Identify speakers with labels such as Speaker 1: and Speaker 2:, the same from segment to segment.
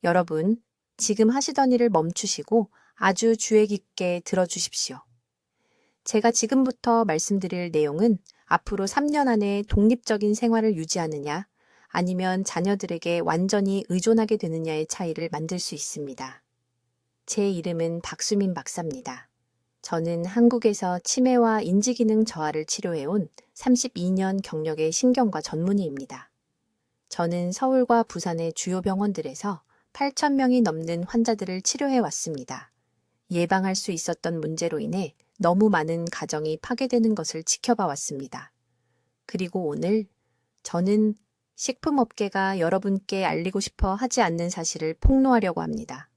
Speaker 1: 여러분, 지금 하시던 일을 멈추시고 아주 주의 깊게 들어주십시오. 제가 지금부터 말씀드릴 내용은 앞으로 3년 안에 독립적인 생활을 유지하느냐, 아니면 자녀들에게 완전히 의존하게 되느냐의 차이를 만들 수 있습니다. 제 이름은 박수민 박사입니다. 저는 한국에서 치매와 인지기능 저하를 치료해온 32년 경력의 신경과 전문의입니다. 저는 서울과 부산의 주요 병원들에서 8,000명이 넘는 환자들을 치료해 왔습니다. 예방할 수 있었던 문제로 인해 너무 많은 가정이 파괴되는 것을 지켜봐 왔습니다. 그리고 오늘 저는 식품업계가 여러분께 알리고 싶어 하지 않는 사실을 폭로하려고 합니다.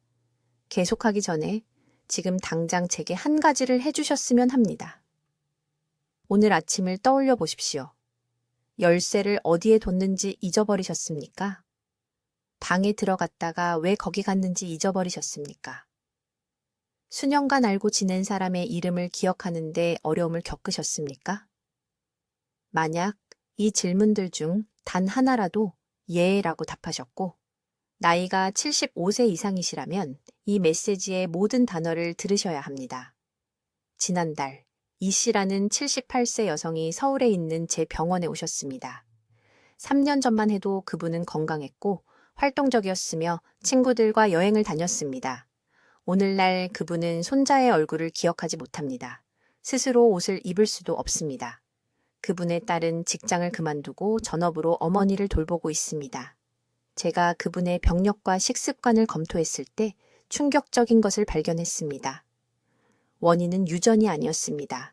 Speaker 1: 계속하기 전에 지금 당장 제게 한 가지를 해주셨으면 합니다. 오늘 아침을 떠올려 보십시오. 열쇠를 어디에 뒀는지 잊어버리셨습니까? 방에 들어갔다가 왜 거기 갔는지 잊어버리셨습니까? 수년간 알고 지낸 사람의 이름을 기억하는데 어려움을 겪으셨습니까? 만약 이 질문들 중 단 하나라도 예라고 답하셨고, 나이가 75세 이상이시라면 이 메시지의 모든 단어를 들으셔야 합니다. 지난달 이 씨라는 78세 여성이 서울에 있는 제 병원에 오셨습니다. 3년 전만 해도 그분은 건강했고 활동적이었으며 친구들과 여행을 다녔습니다. 오늘날 그분은 손자의 얼굴을 기억하지 못합니다. 스스로 옷을 입을 수도 없습니다. 그분의 딸은 직장을 그만두고 전업으로 어머니를 돌보고 있습니다. 제가 그분의 병력과 식습관을 검토했을 때 충격적인 것을 발견했습니다. 원인은 유전이 아니었습니다.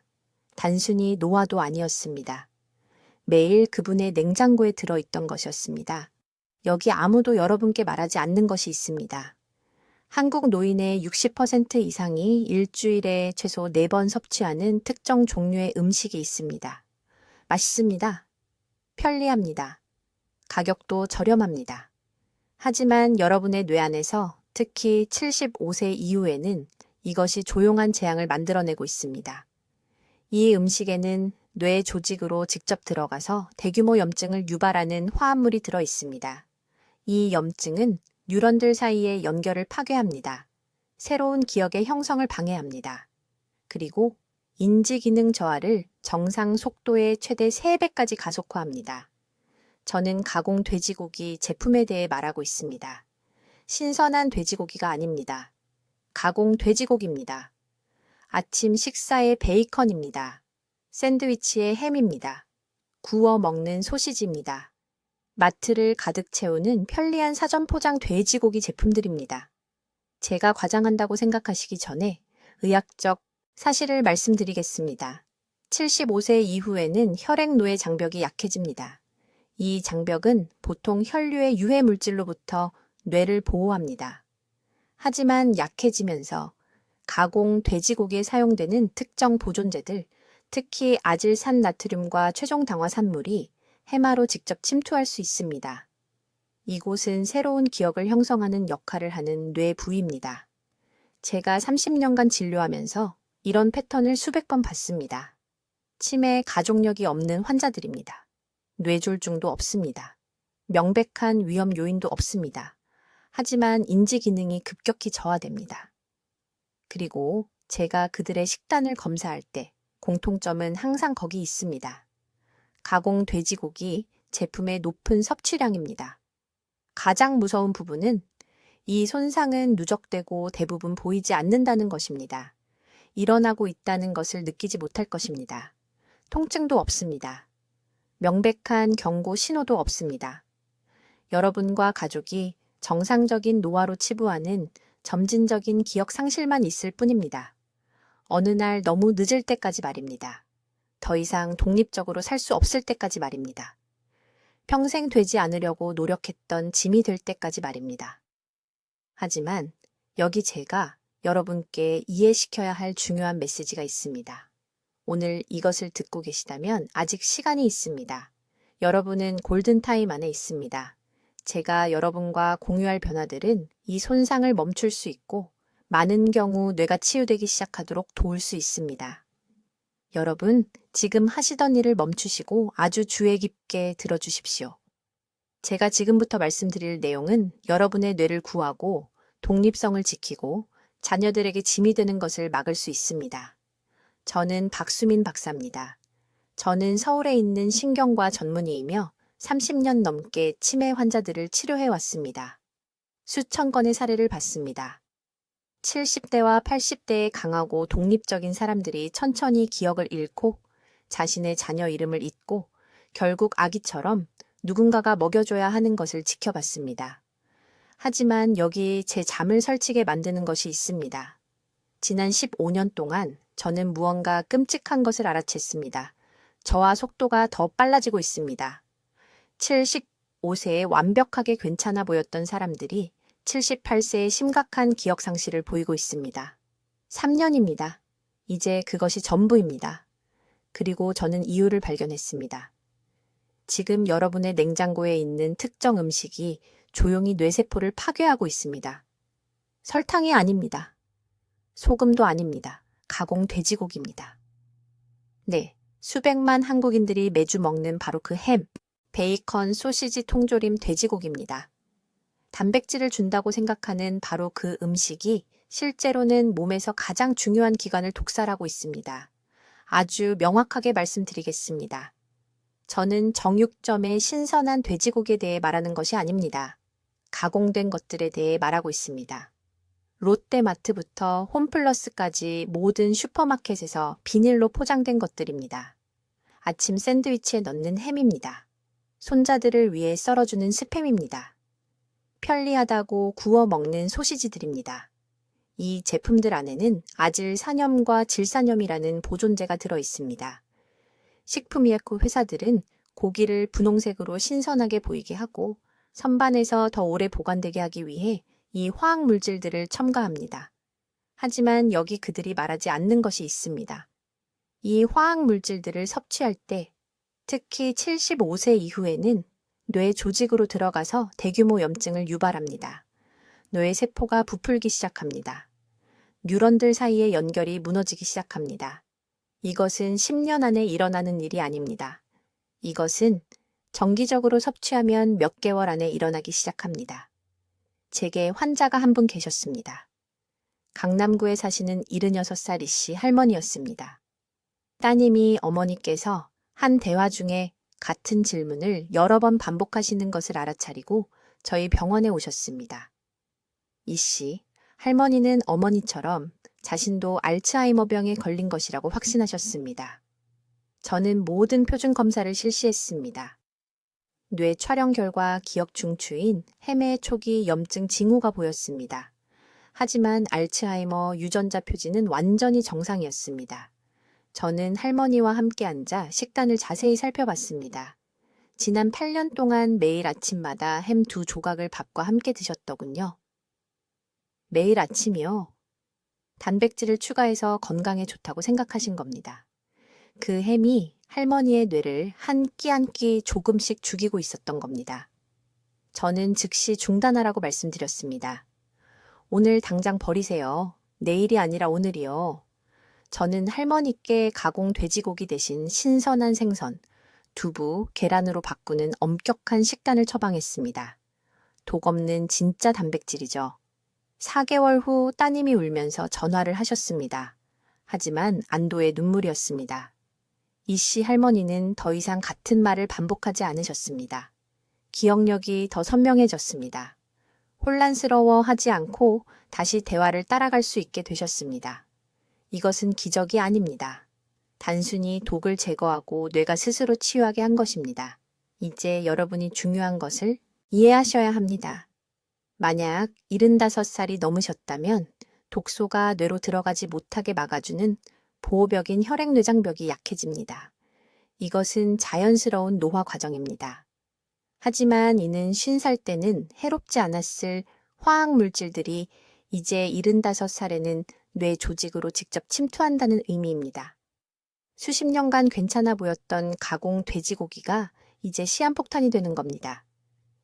Speaker 1: 단순히 노화도 아니었습니다. 매일 그분의 냉장고에 들어있던 것이었습니다. 여기 아무도 여러분께 말하지 않는 것이 있습니다. 한국 노인의 60% 이상이 일주일에 최소 4번 섭취하는 특정 종류의 음식이 있습니다. 맛있습니다. 편리합니다. 가격도 저렴합니다. 하지만 여러분의 뇌 안에서 특히 75세 이후에는 이것이 조용한 재앙을 만들어내고 있습니다. 이 음식에는 뇌 조직으로 직접 들어가서 대규모 염증을 유발하는 화합물이 들어 있습니다. 이 염증은 뉴런들 사이의 연결을 파괴합니다. 새로운 기억의 형성을 방해합니다. 그리고 인지기능 저하를 정상 속도의 최대 3배까지 가속화합니다. 저는 가공 돼지고기 제품에 대해 말하고 있습니다. 신선한 돼지고기가 아닙니다. 가공 돼지고기입니다. 아침 식사의 베이컨입니다. 샌드위치의 햄입니다. 구워 먹는 소시지입니다. 마트를 가득 채우는 편리한 사전 포장 돼지고기 제품들입니다. 제가 과장한다고 생각하시기 전에 의학적 사실을 말씀드리겠습니다. 75세 이후에는 혈액노의 장벽이 약해집니다. 이 장벽은 보통 혈류의 유해 물질로부터 뇌를 보호합니다. 하지만 약해지면서 가공 돼지고기에 사용되는 특정 보존제들, 특히 아질산나트륨과 최종당화산물이 해마로 직접 침투할 수 있습니다. 이곳은 새로운 기억을 형성하는 역할을 하는 뇌 부위입니다. 제가 30년간 진료하면서 이런 패턴을 수백 번 봤습니다. 치매 가족력이 없는 환자들입니다. 뇌졸중도 없습니다. 명백한 위험 요인도 없습니다. 하지만 인지 기능이 급격히 저하됩니다. 그리고 제가 그들의 식단을 검사할 때 공통점은 항상 거기 있습니다. 가공 돼지고기 제품의 높은 섭취량입니다. 가장 무서운 부분은 이 손상은 누적되고 대부분 보이지 않는다는 것입니다. 일어나고 있다는 것을 느끼지 못할 것입니다. 통증도 없습니다. 명백한 경고 신호도 없습니다. 여러분과 가족이 정상적인 노화로 치부하는 점진적인 기억 상실만 있을 뿐입니다. 어느 날 너무 늦을 때까지 말입니다. 더 이상 독립적으로 살 수 없을 때까지 말입니다. 평생 되지 않으려고 노력했던 짐이 될 때까지 말입니다. 하지만 여기 제가 여러분께 이해시켜야 할 중요한 메시지가 있습니다. 오늘 이것을 듣고 계시다면 아직 시간이 있습니다. 여러분은 골든타임 안에 있습니다. 제가 여러분과 공유할 변화들은 이 손상을 멈출 수 있고 많은 경우 뇌가 치유되기 시작하도록 도울 수 있습니다. 여러분, 지금 하시던 일을 멈추시고 아주 주의 깊게 들어주십시오. 제가 지금부터 말씀드릴 내용은 여러분의 뇌를 구하고 독립성을 지키고 자녀들에게 짐이 되는 것을 막을 수 있습니다. 저는 박수민 박사입니다. 저는 서울에 있는 신경과 전문의이며 30년 넘게 치매 환자들을 치료해 왔습니다. 수천 건의 사례를 봤습니다. 70대와 80대의 강하고 독립적인 사람들이 천천히 기억을 잃고 자신의 자녀 이름을 잊고 결국 아기처럼 누군가가 먹여줘야 하는 것을 지켜봤습니다. 하지만 여기 제 잠을 설치게 만드는 것이 있습니다. 지난 15년 동안 저는 무언가 끔찍한 것을 알아챘습니다. 저와 속도가 더 빨라지고 있습니다. 75세에 완벽하게 괜찮아 보였던 사람들이 78세에 심각한 기억 상실을 보이고 있습니다. 3년입니다. 이제 그것이 전부입니다. 그리고 저는 이유를 발견했습니다. 지금 여러분의 냉장고에 있는 특정 음식이 조용히 뇌세포를 파괴하고 있습니다. 설탕이 아닙니다. 소금도 아닙니다. 가공 돼지고기입니다. 네, 수백만 한국인들이 매주 먹는 바로 그 햄, 베이컨, 소시지, 통조림, 돼지고기입니다. 단백질을 준다고 생각하는 바로 그 음식이 실제로는 몸에서 가장 중요한 기관을 독살하고 있습니다. 아주 명확하게 말씀드리겠습니다. 저는 정육점의 신선한 돼지고기에 대해 말하는 것이 아닙니다. 가공된 것들에 대해 말하고 있습니다. 롯데마트부터 홈플러스까지 모든 슈퍼마켓에서 비닐로 포장된 것들입니다. 아침 샌드위치에 넣는 햄입니다. 손자들을 위해 썰어주는 스팸입니다. 편리하다고 구워 먹는 소시지들입니다. 이 제품들 안에는 아질산염과 질산염이라는 보존제가 들어 있습니다. 식품의약품 회사들은 고기를 분홍색으로 신선하게 보이게 하고 선반에서 더 오래 보관되게 하기 위해 이 화학물질들을 첨가합니다. 하지만 여기 그들이 말하지 않는 것이 있습니다. 이 화학물질들을 섭취할 때 특히 75세 이후에는 뇌 조직으로 들어가서 대규모 염증을 유발합니다. 뇌 세포가 부풀기 시작합니다. 뉴런들 사이의 연결이 무너지기 시작합니다. 이것은 10년 안에 일어나는 일이 아닙니다. 이것은 정기적으로 섭취하면 몇 개월 안에 일어나기 시작합니다. 제게 환자가 한 분 계셨습니다. 강남구에 사시는 76살 이씨 할머니였습니다. 따님이 어머니께서 한 대화 중에 같은 질문을 여러 번 반복하시는 것을 알아차리고 저희 병원에 오셨습니다. 이씨, 할머니는 어머니처럼 자신도 알츠하이머병에 걸린 것이라고 확신하셨습니다. 저는 모든 표준 검사를 실시했습니다. 뇌 촬영 결과 기억 중추인 해매 초기 염증 징후가 보였습니다. 하지만 알츠하이머 유전자 표지는 완전히 정상이었습니다. 저는 할머니와 함께 앉아 식단을 자세히 살펴봤습니다. 지난 8년 동안 매일 아침마다 햄 2조각을 밥과 함께 드셨더군요. 매일 아침이요. 단백질을 추가해서 건강에 좋다고 생각하신 겁니다. 그 햄이 할머니의 뇌를 한 끼 한 끼 조금씩 죽이고 있었던 겁니다. 저는 즉시 중단하라고 말씀드렸습니다. 오늘 당장 버리세요. 내일이 아니라 오늘이요. 저는 할머니께 가공 돼지고기 대신 신선한 생선, 두부, 계란으로 바꾸는 엄격한 식단을 처방했습니다. 독 없는 진짜 단백질이죠. 4개월 후 따님이 울면서 전화를 하셨습니다. 하지만 안도의 눈물이었습니다. 이씨 할머니는 더 이상 같은 말을 반복하지 않으셨습니다. 기억력이 더 선명해졌습니다. 혼란스러워하지 않고 다시 대화를 따라갈 수 있게 되셨습니다. 이것은 기적이 아닙니다. 단순히 독을 제거하고 뇌가 스스로 치유하게 한 것입니다. 이제 여러분이 중요한 것을 이해하셔야 합니다. 만약 75살이 넘으셨다면 독소가 뇌로 들어가지 못하게 막아주는 보호벽인 혈액뇌장벽이 약해집니다. 이것은 자연스러운 노화 과정입니다. 하지만 이는 50살 때는 해롭지 않았을 화학물질들이 이제 75살에는 뇌 조직으로 직접 침투한다는 의미입니다. 수십 년간 괜찮아 보였던 가공 돼지고기가 이제 시한폭탄이 되는 겁니다.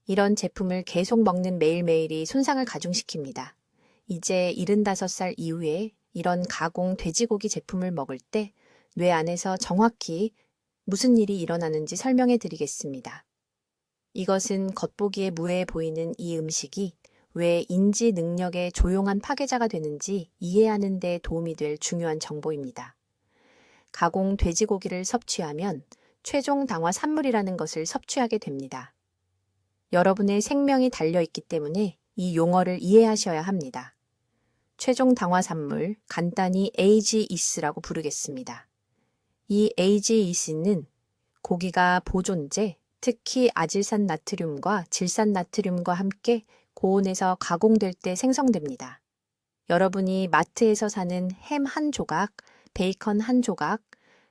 Speaker 1: 이런 제품을 계속 먹는 매일매일이 손상을 가중시킵니다. 이제 75살 이후에 이런 가공 돼지고기 제품을 먹을 때 뇌 안에서 정확히 무슨 일이 일어나는지 설명해 드리겠습니다. 이것은 겉보기에 무해해 보이는 이 음식이 왜 인지 능력의 조용한 파괴자가 되는지 이해하는 데 도움이 될 중요한 정보입니다. 가공 돼지고기를 섭취하면 최종 당화 산물이라는 것을 섭취하게 됩니다. 여러분의 생명이 달려있기 때문에 이 용어를 이해하셔야 합니다. 최종 당화 산물, 간단히 AGE라고 부르겠습니다. 이 AGE는 고기가 보존제, 특히 아질산 나트륨과 질산 나트륨과 함께 고온에서 가공될 때 생성됩니다. 여러분이 마트에서 사는 햄 한 조각, 베이컨 한 조각,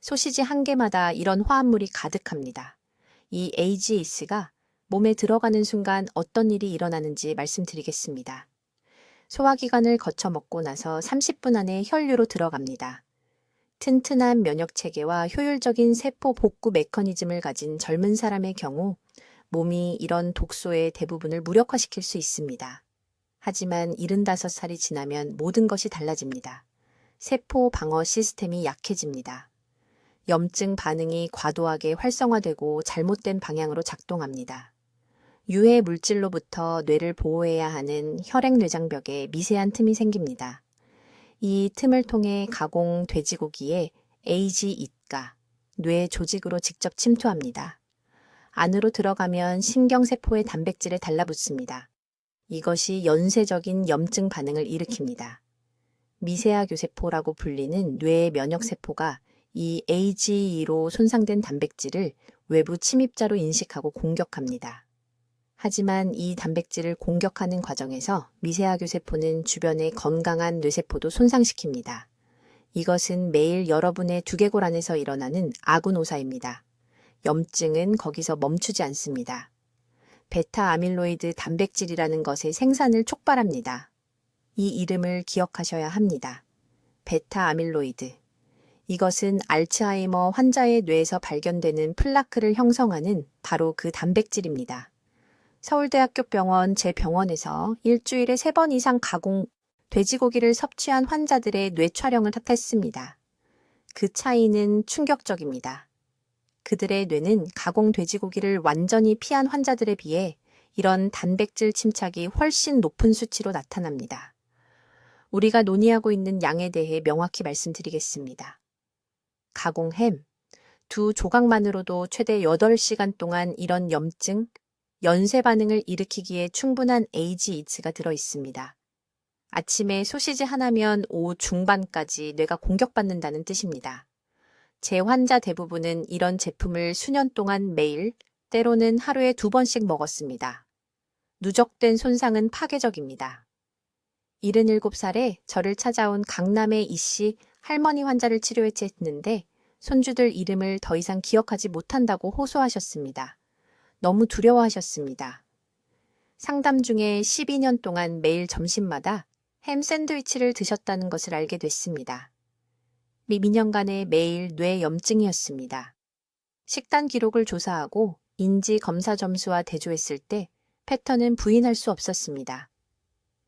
Speaker 1: 소시지 한 개마다 이런 화합물이 가득합니다. 이 AGE가 몸에 들어가는 순간 어떤 일이 일어나는지 말씀드리겠습니다. 소화기관을 거쳐 먹고 나서 30분 안에 혈류로 들어갑니다. 튼튼한 면역체계와 효율적인 세포 복구 메커니즘을 가진 젊은 사람의 경우 몸이 이런 독소의 대부분을 무력화시킬 수 있습니다. 하지만 75살이 지나면 모든 것이 달라집니다. 세포 방어 시스템이 약해집니다. 염증 반응이 과도하게 활성화되고 잘못된 방향으로 작동합니다. 유해 물질로부터 뇌를 보호해야 하는 혈액뇌장벽에 미세한 틈이 생깁니다. 이 틈을 통해 가공 돼지고기에 AGE가 뇌 조직으로 직접 침투합니다. 안으로 들어가면 신경세포의 단백질에 달라붙습니다. 이것이 연쇄적인 염증 반응을 일으킵니다. 미세하교세포라고 불리는 뇌의 면역세포가 이 AGE로 손상된 단백질을 외부 침입자로 인식하고 공격합니다. 하지만 이 단백질을 공격하는 과정에서 미세하교세포는 주변의 건강한 뇌세포도 손상시킵니다. 이것은 매일 여러분의 두개골 안에서 일어나는 아군오사입니다. 염증은 거기서 멈추지 않습니다. 베타 아밀로이드 단백질이라는 것의 생산을 촉발합니다. 이 이름을 기억하셔야 합니다. 베타 아밀로이드. 이것은 알츠하이머 환자의 뇌에서 발견되는 플라크를 형성하는 바로 그 단백질입니다. 서울대학교 병원 제 병원에서 일주일에 3번 이상 가공 돼지고기를 섭취한 환자들의 뇌 촬영을 했습니다. 그 차이는 충격적입니다. 그들의 뇌는 가공 돼지고기를 완전히 피한 환자들에 비해 이런 단백질 침착이 훨씬 높은 수치로 나타납니다. 우리가 논의하고 있는 양에 대해 명확히 말씀드리겠습니다. 가공 햄, 2조각만으로도 최대 8시간 동안 이런 염증, 연쇄 반응을 일으키기에 충분한 AGE가 들어있습니다. 아침에 소시지 하나면 오후 중반까지 뇌가 공격받는다는 뜻입니다. 제 환자 대부분은 이런 제품을 수년 동안 매일, 때로는 하루에 2번씩 먹었습니다. 누적된 손상은 파괴적입니다. 77살에 저를 찾아온 강남의 이씨 할머니 환자를 치료했는데 손주들 이름을 더 이상 기억하지 못한다고 호소하셨습니다. 너무 두려워하셨습니다. 상담 중에 12년 동안 매일 점심마다 햄 샌드위치를 드셨다는 것을 알게 됐습니다. 몇 년간의 매일 뇌 염증이었습니다. 식단 기록을 조사하고 인지 검사 점수와 대조했을 때 패턴은 부인할 수 없었습니다.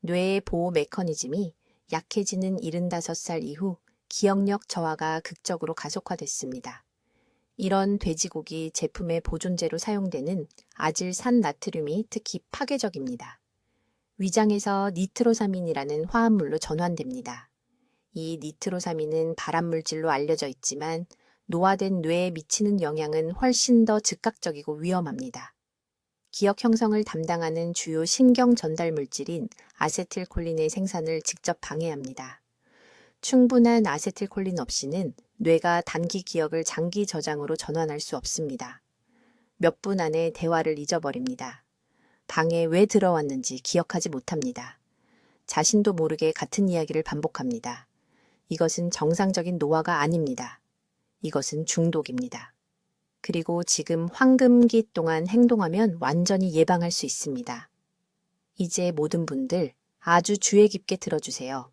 Speaker 1: 뇌의 보호 메커니즘이 약해지는 75살 이후 기억력 저하가 극적으로 가속화됐습니다. 이런 돼지고기 제품의 보존제로 사용되는 아질산 나트륨이 특히 파괴적입니다. 위장에서 니트로사민이라는 화합물로 전환됩니다. 이 니트로사민은 발암물질로 알려져 있지만 노화된 뇌에 미치는 영향은 훨씬 더 즉각적이고 위험합니다. 기억 형성을 담당하는 주요 신경 전달 물질인 아세틸콜린의 생산을 직접 방해합니다. 충분한 아세틸콜린 없이는 뇌가 단기 기억을 장기 저장으로 전환할 수 없습니다. 몇 분 안에 대화를 잊어버립니다. 방에 왜 들어왔는지 기억하지 못합니다. 자신도 모르게 같은 이야기를 반복합니다. 이것은 정상적인 노화가 아닙니다. 이것은 중독입니다. 그리고 지금 황금기 동안 행동하면 완전히 예방할 수 있습니다. 이제 모든 분들 아주 주의 깊게 들어주세요.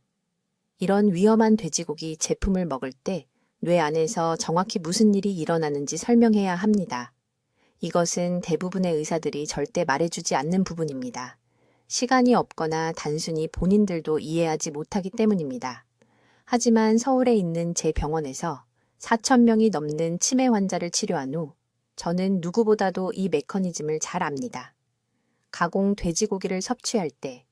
Speaker 1: 이런 위험한 돼지고기 제품을 먹을 때 뇌 안에서 정확히 무슨 일이 일어나는지 설명해야 합니다. 이것은 대부분의 의사들이 절대 말해주지 않는 부분입니다. 시간이 없거나 단순히 본인들도 이해하지 못하기 때문입니다. 하지만 서울에 있는 제 병원에서 4,000명이 넘는 치매 환자를 치료한 후 저는 누구보다도 이 메커니즘을 잘 압니다. 가공 돼지고기를 섭취할 때,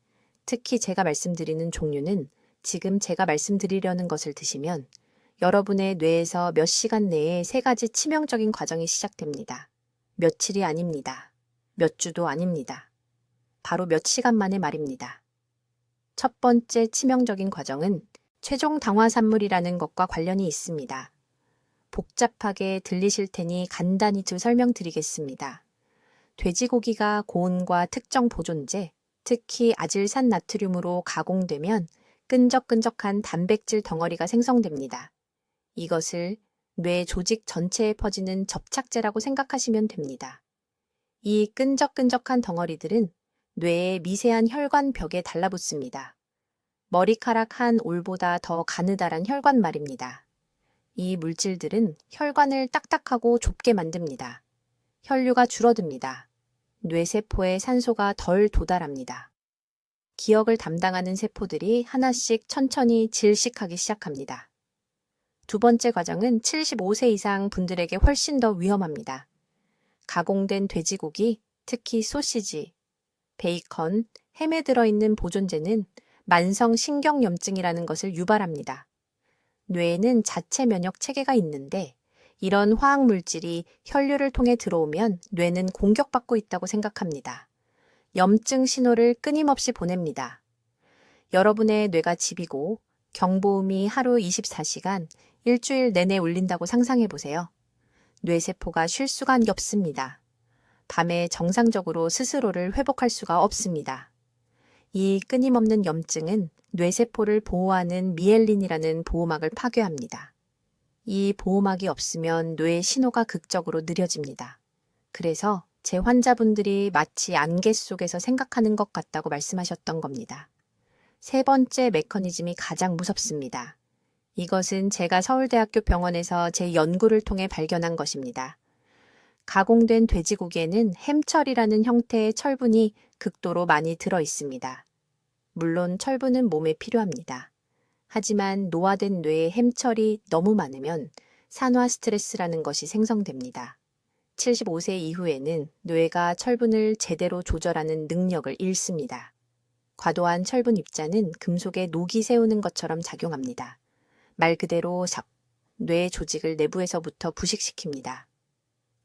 Speaker 1: 특히 제가 말씀드리는 종류는 지금 제가 말씀드리려는 것을 드시면 여러분의 뇌에서 몇 시간 내에 세 가지 치명적인 과정이 시작됩니다. 며칠이 아닙니다. 몇 주도 아닙니다. 바로 몇 시간 만의 말입니다. 첫 번째 치명적인 과정은 최종 당화산물이라는 것과 관련이 있습니다. 복잡하게 들리실 테니 간단히 설명드리겠습니다. 돼지고기가 고온과 특정 보존제, 특히 아질산 나트륨으로 가공되면 끈적끈적한 단백질 덩어리가 생성됩니다. 이것을 뇌 조직 전체에 퍼지는 접착제라고 생각하시면 됩니다. 이 끈적끈적한 덩어리들은 뇌의 미세한 혈관 벽에 달라붙습니다. 머리카락 한 올보다 더 가느다란 혈관 말입니다. 이 물질들은 혈관을 딱딱하고 좁게 만듭니다. 혈류가 줄어듭니다. 뇌세포에 산소가 덜 도달합니다. 기억을 담당하는 세포들이 하나씩 천천히 질식하기 시작합니다. 두 번째 과정은 75세 이상 분들에게 훨씬 더 위험합니다. 가공된 돼지고기, 특히 소시지, 베이컨, 햄에 들어있는 보존제는 만성 신경염증이라는 것을 유발합니다. 뇌에는 자체 면역 체계가 있는데 이런 화학물질이 혈류를 통해 들어오면 뇌는 공격받고 있다고 생각합니다. 염증 신호를 끊임없이 보냅니다. 여러분의 뇌가 집이고 경보음이 하루 24시간, 일주일 내내 울린다고 상상해 보세요. 뇌세포가 쉴 수가 없습니다. 밤에 정상적으로 스스로를 회복할 수가 없습니다. 이 끊임없는 염증은 뇌세포를 보호하는 미엘린이라는 보호막을 파괴합니다. 이 보호막이 없으면 뇌의 신호가 극적으로 느려집니다. 그래서 제 환자분들이 마치 안개 속에서 생각하는 것 같다고 말씀하셨던 겁니다. 세 번째 메커니즘이 가장 무섭습니다. 이것은 제가 서울대학교 병원에서 제 연구를 통해 발견한 것입니다. 가공된 돼지고기에는 햄철이라는 형태의 철분이 극도로 많이 들어 있습니다. 물론 철분은 몸에 필요합니다. 하지만 노화된 뇌에 햄철이 너무 많으면 산화 스트레스라는 것이 생성됩니다. 75세 이후에는 뇌가 철분을 제대로 조절하는 능력을 잃습니다. 과도한 철분 입자는 금속에 녹이 세우는 것처럼 작용합니다. 말 그대로 뇌 조직을 내부에서부터 부식시킵니다.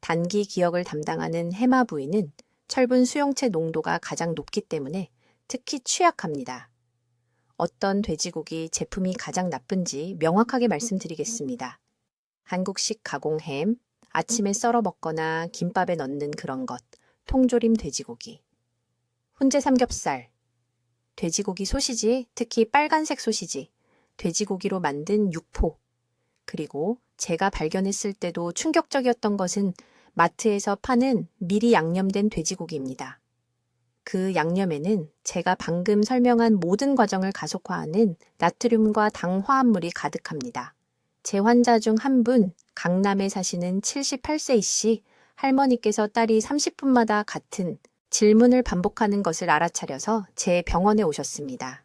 Speaker 1: 단기 기억을 담당하는 해마 부위는 철분 수용체 농도가 가장 높기 때문에 특히 취약합니다. 어떤 돼지고기 제품이 가장 나쁜지 명확하게 말씀드리겠습니다. 한국식 가공햄, 아침에 썰어 먹거나 김밥에 넣는 그런 것, 통조림 돼지고기, 훈제 삼겹살, 돼지고기 소시지, 특히 빨간색 소시지, 돼지고기로 만든 육포, 그리고 제가 발견했을 때도 충격적이었던 것은 마트에서 파는 미리 양념된 돼지고기입니다. 그 양념에는 제가 방금 설명한 모든 과정을 가속화하는 나트륨과 당 화합물이 가득합니다. 제 환자 중 한 분, 강남에 사시는 78세이씨, 할머니께서 딸이 30분마다 같은 질문을 반복하는 것을 알아차려서 제 병원에 오셨습니다.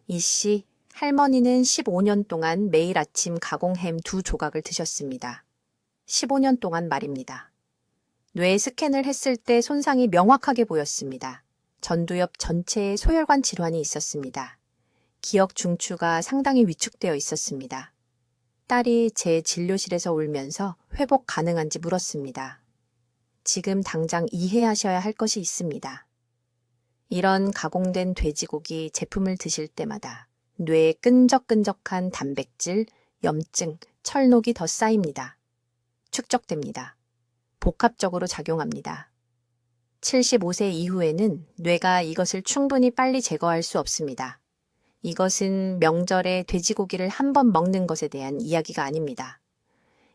Speaker 1: 이씨, 할머니는 15년 동안 매일 아침 가공햄 2조각을 드셨습니다. 15년 동안 말입니다. 뇌 스캔을 했을 때 손상이 명확하게 보였습니다. 전두엽 전체에 소혈관 질환이 있었습니다. 기억 중추가 상당히 위축되어 있었습니다. 딸이 제 진료실에서 울면서 회복 가능한지 물었습니다. 지금 당장 이해하셔야 할 것이 있습니다. 이런 가공된 돼지고기 제품을 드실 때마다 뇌에 끈적끈적한 단백질, 염증, 철녹이 더 쌓입니다. 축적됩니다. 복합적으로 작용합니다. 75세 이후에는 뇌가 이것을 충분히 빨리 제거할 수 없습니다. 이것은 명절에 돼지고기를 한 번 먹는 것에 대한 이야기가 아닙니다.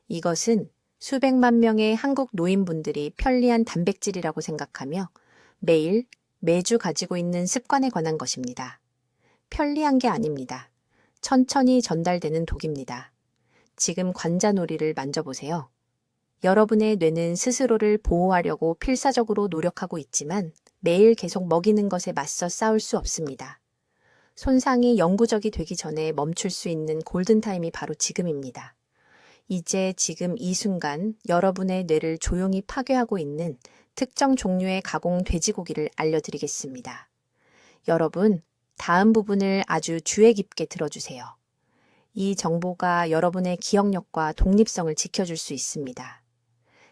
Speaker 1: 이것은 수백만 명의 한국 노인분들이 편리한 단백질이라고 생각하며 매주 가지고 있는 습관에 관한 것입니다. 편리한 게 아닙니다. 천천히 전달되는 독입니다. 지금 관자놀이를 만져보세요. 여러분의 뇌는 스스로를 보호하려고 필사적으로 노력하고 있지만 매일 계속 먹이는 것에 맞서 싸울 수 없습니다. 손상이 영구적이 되기 전에 멈출 수 있는 골든타임이 바로 지금입니다. 이제 지금 이 순간 여러분의 뇌를 조용히 파괴하고 있는 특정 종류의 가공 돼지고기를 알려드리겠습니다. 여러분, 다음 부분을 아주 주의 깊게 들어주세요. 이 정보가 여러분의 기억력과 독립성을 지켜줄 수 있습니다.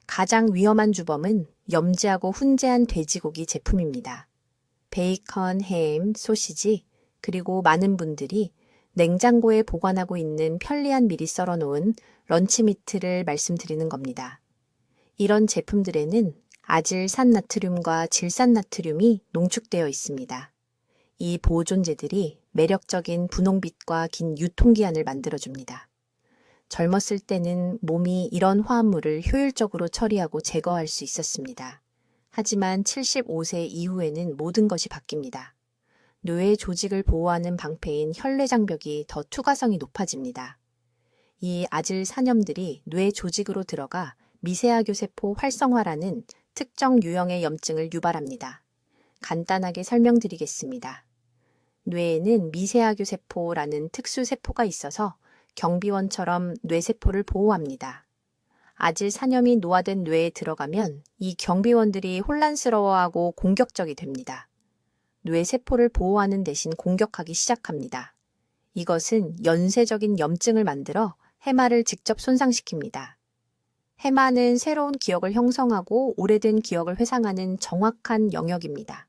Speaker 1: 가장 위험한 주범은 염지하고 훈제한 돼지고기 제품입니다. 베이컨, 햄, 소시지, 그리고 많은 분들이 냉장고에 보관하고 있는 편리한 미리 썰어놓은 런치미트를 말씀드리는 겁니다. 이런 제품들에는 아질산나트륨과 질산나트륨이 농축되어 있습니다. 이 보존제들이 매력적인 분홍빛과 긴 유통기한을 만들어줍니다. 젊었을 때는 몸이 이런 화합물을 효율적으로 처리하고 제거할 수 있었습니다. 하지만 75세 이후에는 모든 것이 바뀝니다. 뇌의 조직을 보호하는 방패인 혈내장벽이 더 투과성이 높아집니다. 이 아질산염들이 뇌 조직으로 들어가 미세하교세포 활성화라는 특정 유형의 염증을 유발합니다. 간단하게 설명드리겠습니다. 뇌에는 미세하교세포라는 특수세포가 있어서 경비원처럼 뇌세포를 보호합니다. 아질산염이 노화된 뇌에 들어가면 이 경비원들이 혼란스러워하고 공격적이 됩니다. 뇌세포를 보호하는 대신 공격하기 시작합니다. 이것은 연쇄적인 염증을 만들어 해마를 직접 손상시킵니다. 해마는 새로운 기억을 형성하고 오래된 기억을 회상하는 정확한 영역입니다.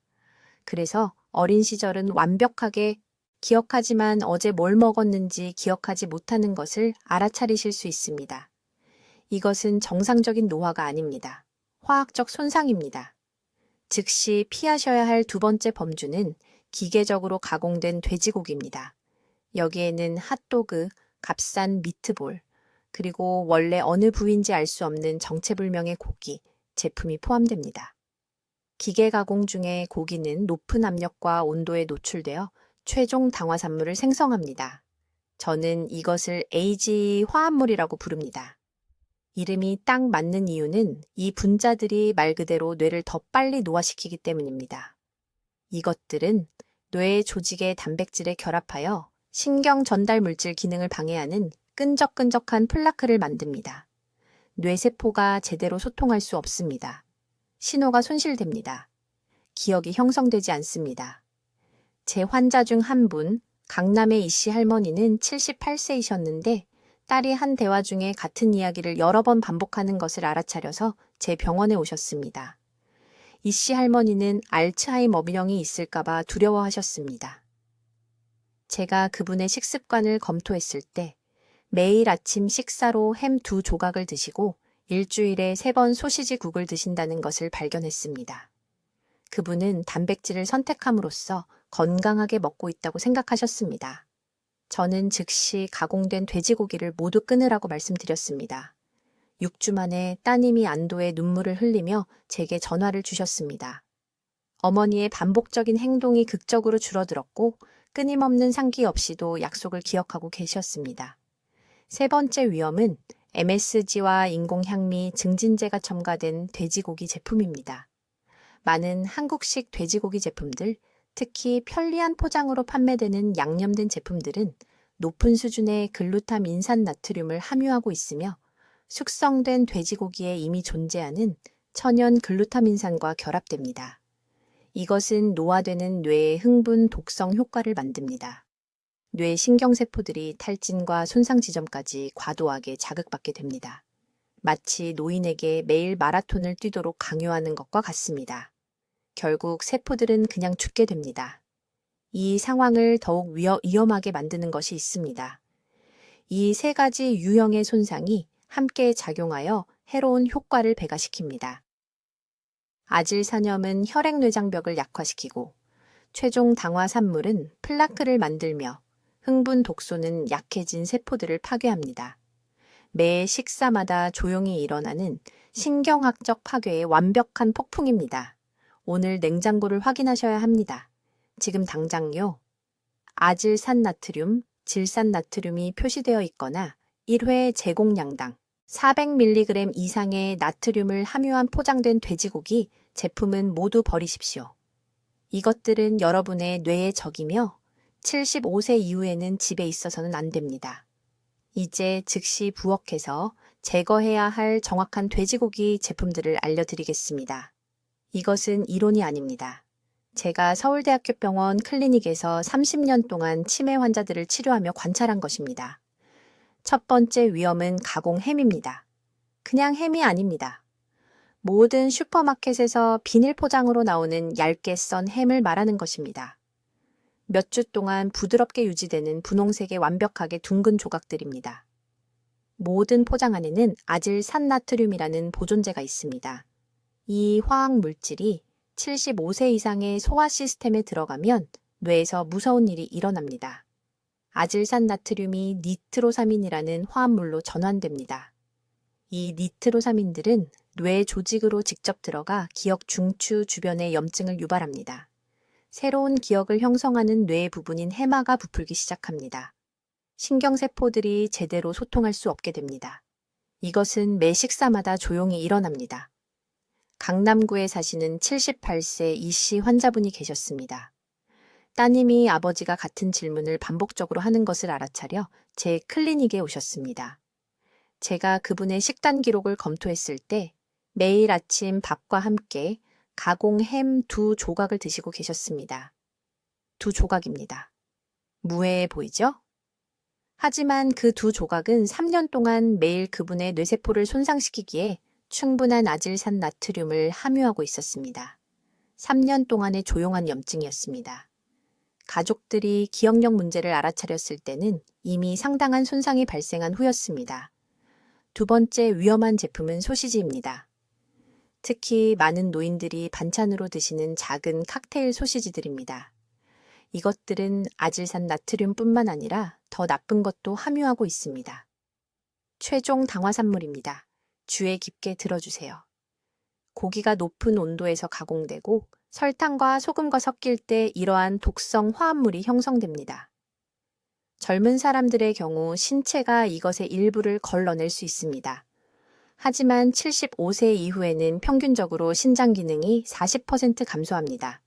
Speaker 1: 그래서 어린 시절은 완벽하게 기억하지만 어제 뭘 먹었는지 기억하지 못하는 것을 알아차리실 수 있습니다. 이것은 정상적인 노화가 아닙니다. 화학적 손상입니다. 즉시 피하셔야 할 두 번째 범주는 기계적으로 가공된 돼지고기입니다. 여기에는 핫도그, 값싼 미트볼, 그리고 원래 어느 부위인지 알 수 없는 정체불명의 고기, 제품이 포함됩니다. 기계 가공 중에 고기는 높은 압력과 온도에 노출되어 최종 당화산물을 생성합니다. 저는 이것을 AG 화합물이라고 부릅니다. 이름이 딱 맞는 이유는 이 분자들이 말 그대로 뇌를 더 빨리 노화시키기 때문입니다. 이것들은 뇌의 조직의 단백질에 결합하여 신경 전달 물질 기능을 방해하는 끈적끈적한 플라크를 만듭니다. 뇌세포가 제대로 소통할 수 없습니다. 신호가 손실됩니다. 기억이 형성되지 않습니다. 제 환자 중 한 분, 강남의 이씨 할머니는 78세이셨는데 딸이 한 대화 중에 같은 이야기를 여러 번 반복하는 것을 알아차려서 제 병원에 오셨습니다. 이씨 할머니는 알츠하이머병이 있을까봐 두려워하셨습니다. 제가 그분의 식습관을 검토했을 때 매일 아침 식사로 햄 2조각을 드시고 일주일에 3번 소시지국을 드신다는 것을 발견했습니다. 그분은 단백질을 선택함으로써 건강하게 먹고 있다고 생각하셨습니다. 저는 즉시 가공된 돼지고기를 모두 끊으라고 말씀드렸습니다. 6주 만에 따님이 안도의 눈물을 흘리며 제게 전화를 주셨습니다. 어머니의 반복적인 행동이 극적으로 줄어들었고 끊임없는 상기 없이도 약속을 기억하고 계셨습니다. 세 번째 위험은 MSG와 인공향미, 증진제가 첨가된 돼지고기 제품입니다. 많은 한국식 돼지고기 제품들, 특히 편리한 포장으로 판매되는 양념된 제품들은 높은 수준의 글루타민산 나트륨을 함유하고 있으며 숙성된 돼지고기에 이미 존재하는 천연 글루타민산과 결합됩니다. 이것은 노화되는 뇌의 흥분 독성 효과를 만듭니다. 뇌 신경세포들이 탈진과 손상 지점까지 과도하게 자극받게 됩니다. 마치 노인에게 매일 마라톤을 뛰도록 강요하는 것과 같습니다. 결국 세포들은 그냥 죽게 됩니다. 이 상황을 더욱 위험하게 만드는 것이 있습니다. 이 세 가지 유형의 손상이 함께 작용하여 해로운 효과를 배가시킵니다. 아질산염은 혈액뇌장벽을 약화시키고 최종 당화산물은 플라크를 만들며 흥분 독소는 약해진 세포들을 파괴합니다. 매 식사마다 조용히 일어나는 신경학적 파괴의 완벽한 폭풍입니다. 오늘 냉장고를 확인하셔야 합니다. 지금 당장요. 아질산나트륨, 질산나트륨이 표시되어 있거나 1회 제공량당 400mg 이상의 나트륨을 함유한 포장된 돼지고기 제품은 모두 버리십시오. 이것들은 여러분의 뇌의 적이며 75세 이후에는 집에 있어서는 안 됩니다. 이제 즉시 부엌에서 제거해야 할 정확한 돼지고기 제품들을 알려드리겠습니다. 이것은 이론이 아닙니다. 제가 서울대학교 병원 클리닉에서 30년 동안 치매 환자들을 치료하며 관찰한 것입니다. 첫 번째 위험은 가공 햄입니다. 그냥 햄이 아닙니다. 모든 슈퍼마켓에서 비닐 포장으로 나오는 얇게 썬 햄을 말하는 것입니다. 몇 주 동안 부드럽게 유지되는 분홍색의 완벽하게 둥근 조각들입니다. 모든 포장 안에는 아질산나트륨이라는 보존제가 있습니다. 이 화학 물질이 75세 이상의 소화 시스템에 들어가면 뇌에서 무서운 일이 일어납니다. 아질산나트륨이 니트로사민이라는 화합물로 전환됩니다. 이 니트로사민들은 뇌 조직으로 직접 들어가 기억 중추 주변의 염증을 유발합니다. 새로운 기억을 형성하는 뇌의 부분인 해마가 부풀기 시작합니다. 신경세포들이 제대로 소통할 수 없게 됩니다. 이것은 매 식사마다 조용히 일어납니다. 강남구에 사시는 78세 이씨 환자분이 계셨습니다. 따님이 아버지가 같은 질문을 반복적으로 하는 것을 알아차려 제 클리닉에 오셨습니다. 제가 그분의 식단 기록을 검토했을 때 매일 아침 밥과 함께 가공 햄 2조각을 드시고 계셨습니다. 2조각입니다. 무해해 보이죠? 하지만 그 2조각은 3년 동안 매일 그분의 뇌세포를 손상시키기에 충분한 아질산 나트륨을 함유하고 있었습니다. 3년 동안의 조용한 염증이었습니다. 가족들이 기억력 문제를 알아차렸을 때는 이미 상당한 손상이 발생한 후였습니다. 두 번째 위험한 제품은 소시지입니다. 특히 많은 노인들이 반찬으로 드시는 작은 칵테일 소시지들입니다. 이것들은 아질산 나트륨뿐만 아니라 더 나쁜 것도 함유하고 있습니다. 최종 당화산물입니다. 주의 깊게 들어주세요. 고기가 높은 온도에서 가공되고 설탕과 소금과 섞일 때 이러한 독성 화합물이 형성됩니다. 젊은 사람들의 경우 신체가 이것의 일부를 걸러낼 수 있습니다. 하지만 75세 이후에는 평균적으로 신장 기능이 40% 감소합니다.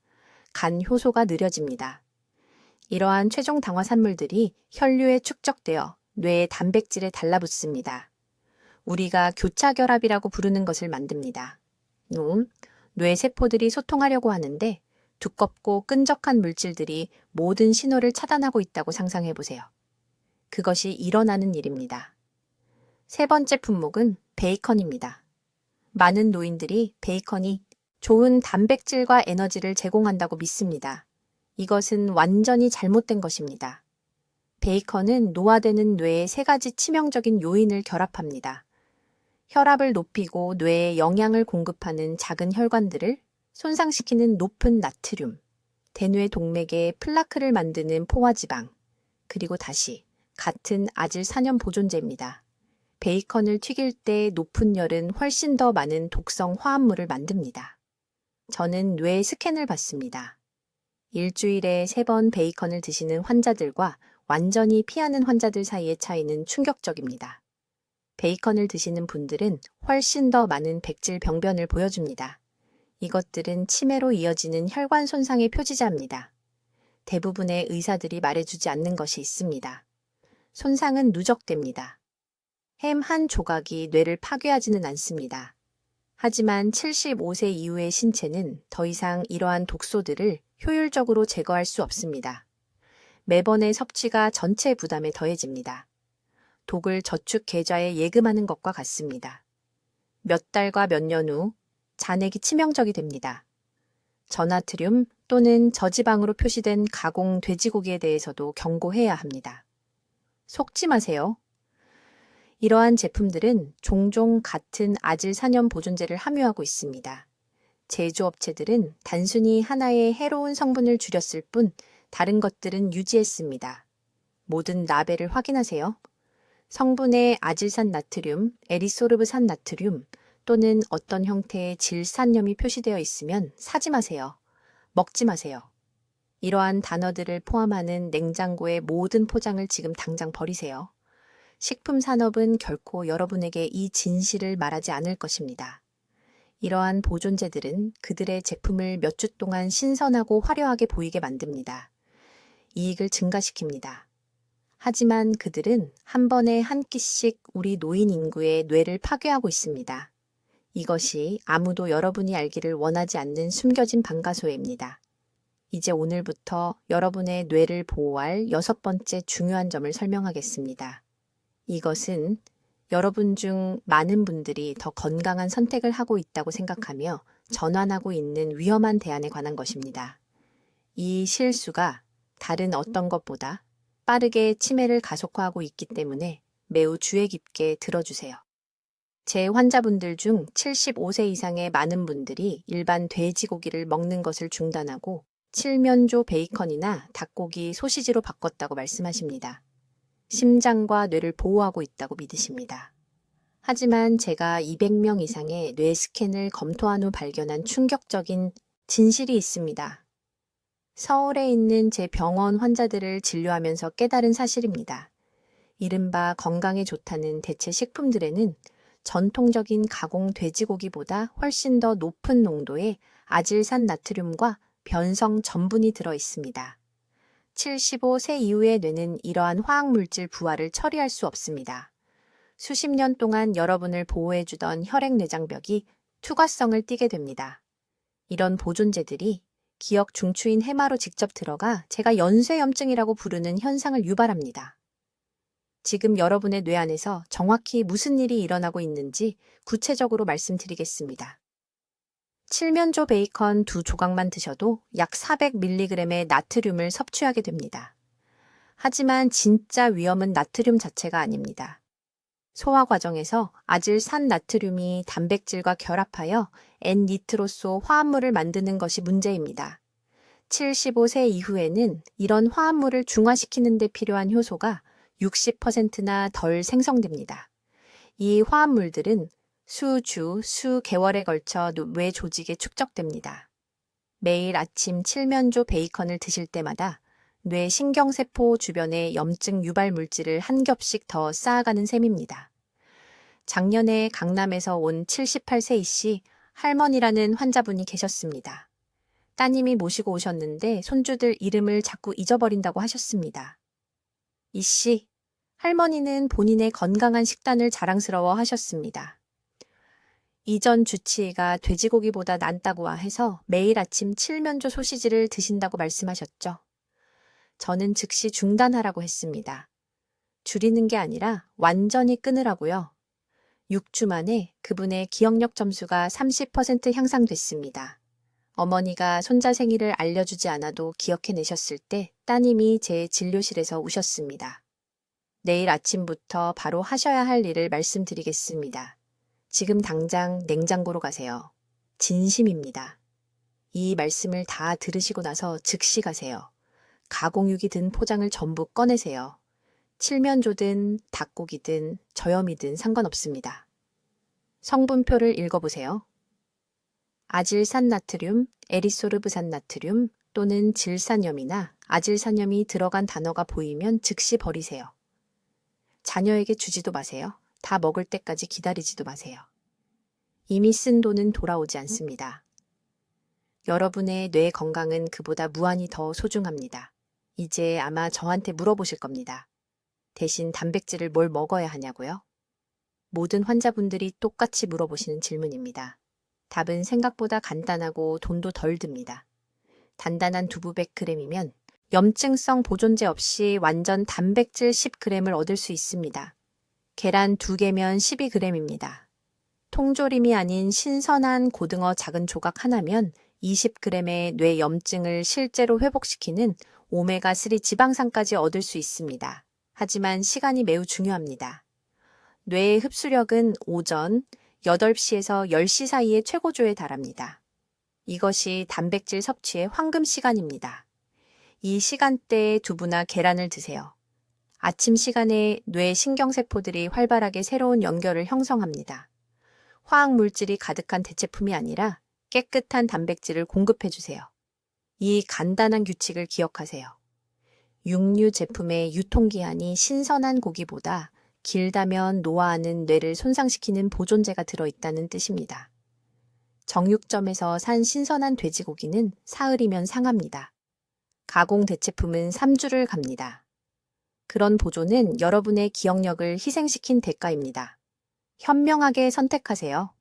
Speaker 1: 간 효소가 느려집니다. 이러한 최종 당화산물들이 혈류에 축적되어 뇌의 단백질에 달라붙습니다. 우리가 교차결합이라고 부르는 것을 만듭니다. 뇌 세포들이 소통하려고 하는데 두껍고 끈적한 물질들이 모든 신호를 차단하고 있다고 상상해 보세요. 그것이 일어나는 일입니다. 세 번째 품목은 베이컨입니다. 많은 노인들이 베이컨이 좋은 단백질과 에너지를 제공한다고 믿습니다. 이것은 완전히 잘못된 것입니다. 베이컨은 노화되는 뇌의 세 가지 치명적인 요인을 결합합니다. 혈압을 높이고 뇌에 영양을 공급하는 작은 혈관들을 손상시키는 높은 나트륨, 대뇌 동맥에 플라크를 만드는 포화지방, 그리고 다시 같은 아질산염 보존제입니다. 베이컨을 튀길 때 높은 열은 훨씬 더 많은 독성 화합물을 만듭니다. 저는 뇌 스캔을 받습니다. 일주일에 3번 베이컨을 드시는 환자들과 완전히 피하는 환자들 사이의 차이는 충격적입니다. 베이컨을 드시는 분들은 훨씬 더 많은 백질 병변을 보여줍니다. 이것들은 치매로 이어지는 혈관 손상의 표지자입니다. 대부분의 의사들이 말해주지 않는 것이 있습니다. 손상은 누적됩니다. 햄 한 조각이 뇌를 파괴하지는 않습니다. 하지만 75세 이후의 신체는 더 이상 이러한 독소들을 효율적으로 제거할 수 없습니다. 매번의 섭취가 전체 부담에 더해집니다. 독을 저축 계좌에 예금하는 것과 같습니다. 몇 달과 몇 년 후 잔액이 치명적이 됩니다. 저나트륨 또는 저지방으로 표시된 가공 돼지고기에 대해서도 경고해야 합니다. 속지 마세요. 이러한 제품들은 종종 같은 아질산염 보존제를 함유하고 있습니다. 제조업체들은 단순히 하나의 해로운 성분을 줄였을 뿐 다른 것들은 유지했습니다. 모든 라벨을 확인하세요. 성분에 아질산 나트륨, 에리소르브산 나트륨 또는 어떤 형태의 질산염이 표시되어 있으면 사지 마세요. 먹지 마세요. 이러한 단어들을 포함하는 냉장고의 모든 포장을 지금 당장 버리세요. 식품 산업은 결코 여러분에게 이 진실을 말하지 않을 것입니다. 이러한 보존제들은 그들의 제품을 몇 주 동안 신선하고 화려하게 보이게 만듭니다. 이익을 증가시킵니다. 하지만 그들은 한 번에 한 끼씩 우리 노인 인구의 뇌를 파괴하고 있습니다. 이것이 아무도 여러분이 알기를 원하지 않는 숨겨진 방과소입니다. 이제 오늘부터 여러분의 뇌를 보호할 6번째 중요한 점을 설명하겠습니다. 이것은 여러분 중 많은 분들이 더 건강한 선택을 하고 있다고 생각하며 전환하고 있는 위험한 대안에 관한 것입니다. 이 실수가 다른 어떤 것보다 빠르게 치매를 가속화하고 있기 때문에 매우 주의 깊게 들어주세요. 제 환자분들 중 75세 이상의 많은 분들이 일반 돼지고기를 먹는 것을 중단하고 칠면조 베이컨이나 닭고기, 소시지로 바꿨다고 말씀하십니다. 심장과 뇌를 보호하고 있다고 믿으십니다. 하지만 제가 200명 이상의 뇌 스캔을 검토한 후 발견한 충격적인 진실이 있습니다. 서울에 있는 제 병원 환자들을 진료하면서 깨달은 사실입니다. 이른바 건강에 좋다는 대체 식품들에는 전통적인 가공 돼지고기보다 훨씬 더 높은 농도의 아질산 나트륨과 변성 전분이 들어 있습니다. 75세 이후의 뇌는 이러한 화학물질 부하를 처리할 수 없습니다. 수십 년 동안 여러분을 보호해주던 혈액내장벽이 투과성을 띠게 됩니다. 이런 보존제들이 기억 중추인 해마로 직접 들어가 제가 연쇄염증이라고 부르는 현상을 유발합니다. 지금 여러분의 뇌 안에서 정확히 무슨 일이 일어나고 있는지 구체적으로 말씀드리겠습니다. 칠면조 베이컨 2조각만 드셔도 약 400mg의 나트륨을 섭취하게 됩니다. 하지만 진짜 위험은 나트륨 자체가 아닙니다. 소화 과정에서 아질산 나트륨이 단백질과 결합하여 N니트로소 화합물을 만드는 것이 문제입니다. 75세 이후에는 이런 화합물을 중화시키는 데 필요한 효소가 60%나 덜 생성됩니다. 이 화합물들은 수개월에 걸쳐 뇌 조직에 축적됩니다. 매일 아침 칠면조 베이컨을 드실 때마다 뇌 신경세포 주변에 염증 유발 물질을 한 겹씩 더 쌓아가는 셈입니다. 작년에 강남에서 온 78세 이씨 할머니라는 환자분이 계셨습니다. 따님이 모시고 오셨는데 손주들 이름을 자꾸 잊어버린다고 하셨습니다. 이씨, 할머니는 본인의 건강한 식단을 자랑스러워 하셨습니다. 이전 주치의가 돼지고기보다 낫다고 해서 매일 아침 칠면조 소시지를 드신다고 말씀하셨죠. 저는 즉시 중단하라고 했습니다. 줄이는 게 아니라 완전히 끊으라고요. 6주 만에 그분의 기억력 점수가 30% 향상됐습니다. 어머니가 손자 생일을 알려주지 않아도 기억해내셨을 때 따님이 제 진료실에서 우셨습니다. 내일 아침부터 바로 하셔야 할 일을 말씀드리겠습니다. 지금 당장 냉장고로 가세요. 진심입니다. 이 말씀을 다 들으시고 나서 즉시 가세요. 가공육이 든 포장을 전부 꺼내세요. 칠면조든 닭고기든 저염이든 상관없습니다. 성분표를 읽어보세요. 아질산나트륨, 에리소르브산나트륨 또는 질산염이나 아질산염이 들어간 단어가 보이면 즉시 버리세요. 자녀에게 주지도 마세요. 다 먹을 때까지 기다리지도 마세요. 이미 쓴 돈은 돌아오지 않습니다. 여러분의 뇌 건강은 그보다 무한히 더 소중합니다. 이제 아마 저한테 물어보실 겁니다. 대신 단백질을 뭘 먹어야 하냐고요? 모든 환자분들이 똑같이 물어보시는 질문입니다. 답은 생각보다 간단하고 돈도 덜 듭니다. 단단한 두부 100g이면 염증성 보존제 없이 완전 단백질 10g을 얻을 수 있습니다. 계란 2개면 12g입니다. 통조림이 아닌 신선한 고등어 작은 조각 하나면 20g의 뇌 염증을 실제로 회복시키는 오메가3 지방산까지 얻을 수 있습니다. 하지만 시간이 매우 중요합니다. 뇌의 흡수력은 오전 8시에서 10시 사이에 최고조에 달합니다. 이것이 단백질 섭취의 황금 시간입니다. 이 시간대에 두부나 계란을 드세요. 아침 시간에 뇌 신경세포들이 활발하게 새로운 연결을 형성합니다. 화학물질이 가득한 대체품이 아니라 깨끗한 단백질을 공급해주세요. 이 간단한 규칙을 기억하세요. 육류 제품의 유통기한이 신선한 고기보다 길다면 노화하는 뇌를 손상시키는 보존제가 들어있다는 뜻입니다. 정육점에서 산 신선한 돼지고기는 사흘이면 상합니다. 가공 대체품은 3주를 갑니다. 그런 보조는 여러분의 기억력을 희생시킨 대가입니다. 현명하게 선택하세요.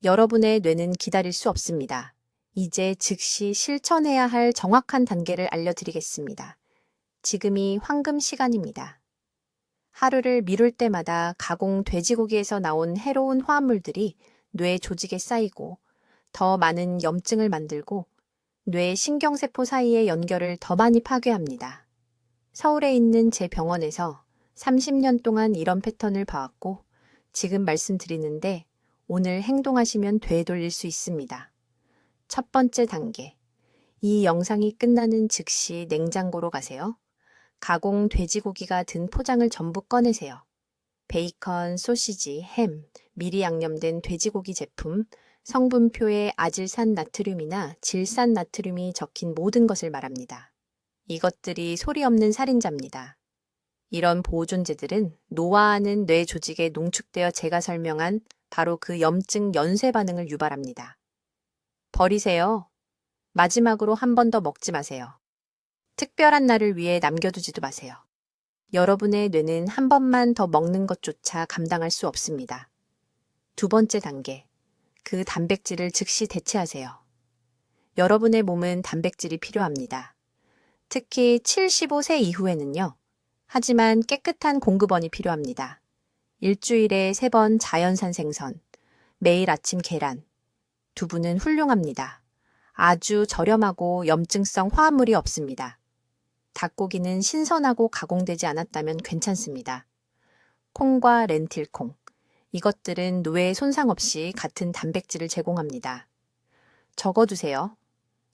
Speaker 1: 여러분의 뇌는 기다릴 수 없습니다. 이제 즉시 실천해야 할 정확한 단계를 알려드리겠습니다. 지금이 황금 시간입니다. 하루를 미룰 때마다 가공 돼지고기에서 나온 해로운 화합물들이 뇌 조직에 쌓이고 더 많은 염증을 만들고 뇌 신경세포 사이의 연결을 더 많이 파괴합니다. 서울에 있는 제 병원에서 30년 동안 이런 패턴을 봐왔고 지금 말씀드리는데 오늘 행동하시면 되돌릴 수 있습니다. 첫 번째 단계. 이 영상이 끝나는 즉시 냉장고로 가세요. 가공 돼지고기가 든 포장을 전부 꺼내세요. 베이컨, 소시지, 햄, 미리 양념된 돼지고기 제품, 성분표에 아질산 나트륨이나 질산 나트륨이 적힌 모든 것을 말합니다. 이것들이 소리 없는 살인자입니다. 이런 보존제들은 노화하는 뇌 조직에 농축되어 제가 설명한 바로 그 염증 연쇄 반응을 유발합니다. 버리세요. 마지막으로 한 번 더 먹지 마세요. 특별한 날을 위해 남겨두지도 마세요. 여러분의 뇌는 한 번만 더 먹는 것조차 감당할 수 없습니다. 두 번째 단계. 그 단백질을 즉시 대체하세요. 여러분의 몸은 단백질이 필요합니다. 특히 75세 이후에는요. 하지만 깨끗한 공급원이 필요합니다. 일주일에 3번 자연산 생선, 매일 아침 계란, 두부는 훌륭합니다. 아주 저렴하고 염증성 화합물이 없습니다. 닭고기는 신선하고 가공되지 않았다면 괜찮습니다. 콩과 렌틸콩, 이것들은 뇌에 손상 없이 같은 단백질을 제공합니다. 적어두세요.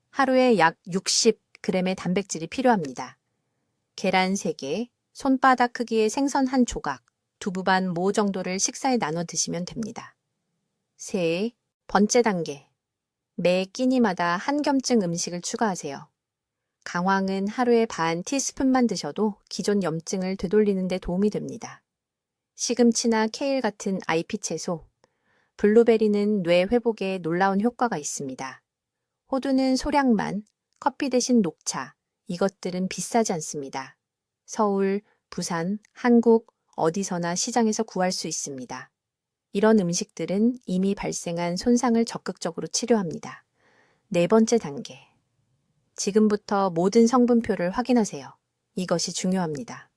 Speaker 1: 하루에 약 60g의 단백질이 필요합니다. 계란 3개, 손바닥 크기의 생선 1조각, 두부 반 모 정도를 식사에 나눠 드시면 됩니다. 세 번째 단계. 매 끼니마다 한 겸증 음식을 추가하세요. 강황은 하루에 반 티스푼만 드셔도 기존 염증을 되돌리는 데 도움이 됩니다. 시금치나 케일 같은 IP 채소, 블루베리는 뇌 회복에 놀라운 효과가 있습니다. 호두는 소량만, 커피 대신 녹차, 이것들은 비싸지 않습니다. 서울, 부산, 한국, 어디서나 시장에서 구할 수 있습니다. 이런 음식들은 이미 발생한 손상을 적극적으로 치료합니다. 네 번째 단계. 지금부터 모든 성분표를 확인하세요. 이것이 중요합니다.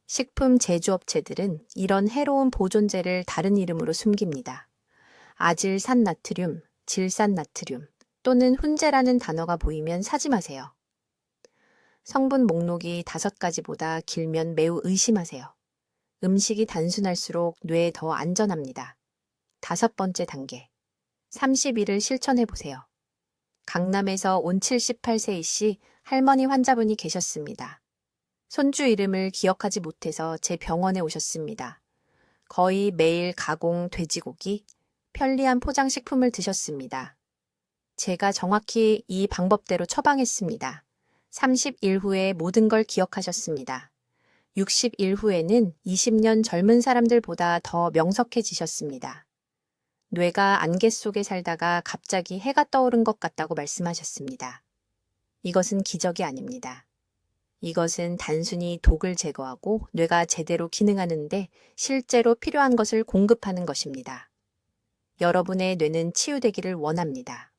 Speaker 1: 식품 제조업체들은 이런 해로운 보존제를 다른 이름으로 숨깁니다. 아질산나트륨, 질산나트륨 또는 훈제라는 단어가 보이면 사지 마세요. 성분 목록이 5가지보다 길면 매우 의심하세요. 음식이 단순할수록 뇌에 더 안전합니다. 5번째 단계. 30일을 실천해보세요. 강남에서 온 78세이씨 할머니 환자분이 계셨습니다. 손주 이름을 기억하지 못해서 제 병원에 오셨습니다. 거의 매일 가공 돼지고기, 편리한 포장식품을 드셨습니다. 제가 정확히 이 방법대로 처방했습니다. 30일 후에 모든 걸 기억하셨습니다. 60일 후에는 20년 젊은 사람들보다 더 명석해지셨습니다. 뇌가 안개 속에 살다가 갑자기 해가 떠오른 것 같다고 말씀하셨습니다. 이것은 기적이 아닙니다. 이것은 단순히 독을 제거하고 뇌가 제대로 기능하는데 실제로 필요한 것을 공급하는 것입니다. 여러분의 뇌는 치유되기를 원합니다.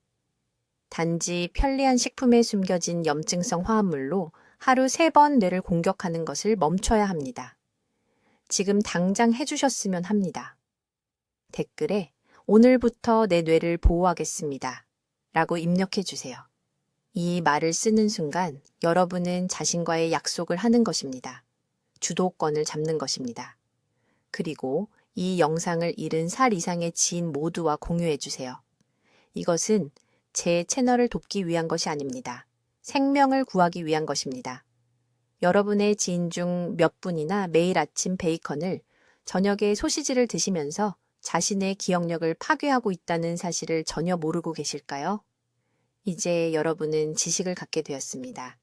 Speaker 1: 단지 편리한 식품에 숨겨진 염증성 화합물로 하루 3번 뇌를 공격하는 것을 멈춰야 합니다. 지금 당장 해주셨으면 합니다. 댓글에 오늘부터 내 뇌를 보호하겠습니다. 라고 입력해 주세요. 이 말을 쓰는 순간 여러분은 자신과의 약속을 하는 것입니다. 주도권을 잡는 것입니다. 그리고 이 영상을 70살 이상의 지인 모두와 공유해 주세요. 이것은 제 채널을 돕기 위한 것이 아닙니다. 생명을 구하기 위한 것입니다. 여러분의 지인 중 몇 분이나 매일 아침 베이컨을 저녁에 소시지를 드시면서 자신의 기억력을 파괴하고 있다는 사실을 전혀 모르고 계실까요? 이제 여러분은 지식을 갖게 되었습니다.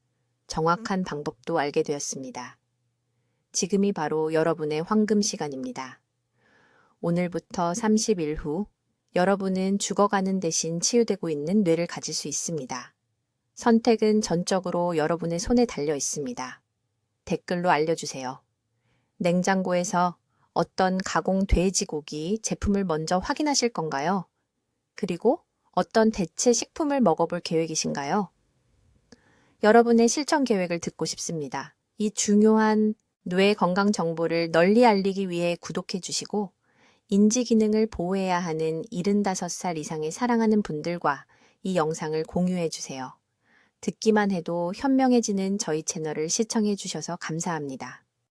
Speaker 1: 정확한 방법도 알게 되었습니다. 지금이 바로 여러분의 황금 시간입니다. 오늘부터 30일 후 여러분은 죽어가는 대신 치유되고 있는 뇌를 가질 수 있습니다. 선택은 전적으로 여러분의 손에 달려 있습니다. 댓글로 알려주세요. 냉장고에서 어떤 가공 돼지고기 제품을 먼저 확인하실 건가요? 그리고 어떤 대체 식품을 먹어볼 계획이신가요? 여러분의 실천 계획을 듣고 싶습니다. 이 중요한 뇌 건강 정보를 널리 알리기 위해 구독해 주시고 인지 기능을 보호해야 하는 75살 이상의 사랑하는 분들과 이 영상을 공유해 주세요. 듣기만 해도 현명해지는 저희 채널을 시청해 주셔서 감사합니다.